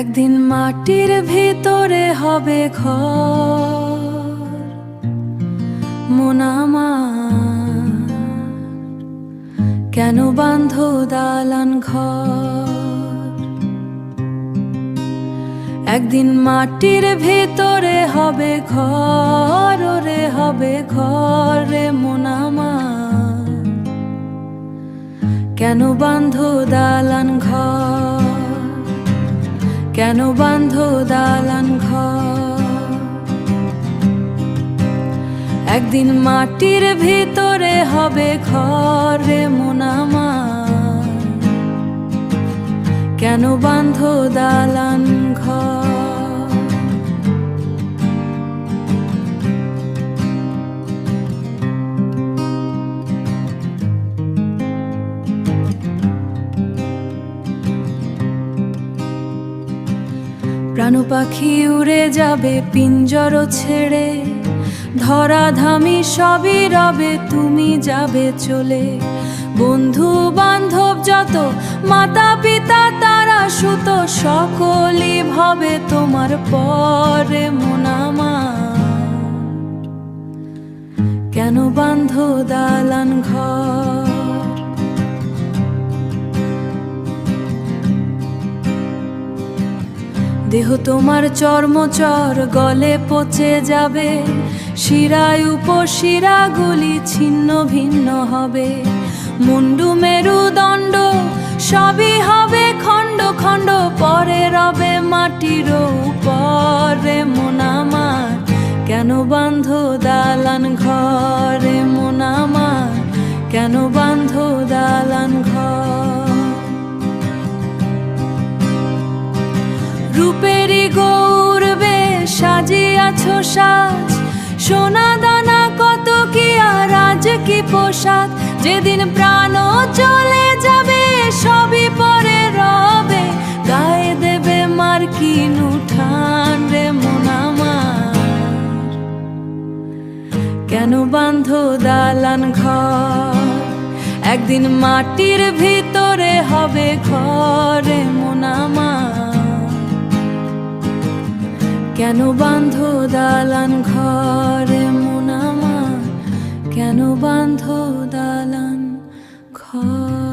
একদিন মাটির ভিতরে হবে ঘর, মন আমার কেন বাঁধো দালান ঘর। একদিন মাটির ভিতরে হবে ঘর, রে হবে ঘর রে মন আমার, কেন বাঁধো দালান ঘর, কেন বাঁধো দালান ঘর। একদিন মাটির ভিতরে হবে ঘর রে মন আমার, কেন বাঁধো দালান ঘর। প্রাণ পাখি উড়ে যাবে পিঞ্জর ছেড়ে, ধরাধামি সবই রবে তুমি যাবে চলে। বন্ধু বান্ধব যত, মাতা পিতা তারা সুত, সকলই ভাবে তোমার পরে মন আমার, কেন বাঁধো দালান ঘর। দেহ তোমার চর্মচর গলে পচে যাবে, শিরায় উপশিরাগুলি ছিন্ন ভিন্ন হবে। মুন্ডু মেরুদণ্ড সবই হবে খণ্ড খণ্ড, পরে রবে মাটির উপরে মন আমার, কেন বাঁধো দালান ঘরে মন আমার, কেন বাঁধো দালান ঘর। রূপেরই গৌরবে সাজিয়াছ সাজ, সোনা দানা কত কি আর আজ কি পোশাক। যেদিন প্রাণ চলে যাবে সবই পরে রবে, গায়ে দেবে মার্কিন উঠান রে মন আমার, কেন বাঁধো দালান ঘর। একদিন মাটির ভিতরে হবে ঘর রে মন আমার, কেন বাঁধো দালান ঘরে মন আমার, কেন বাঁধো দালান ঘর।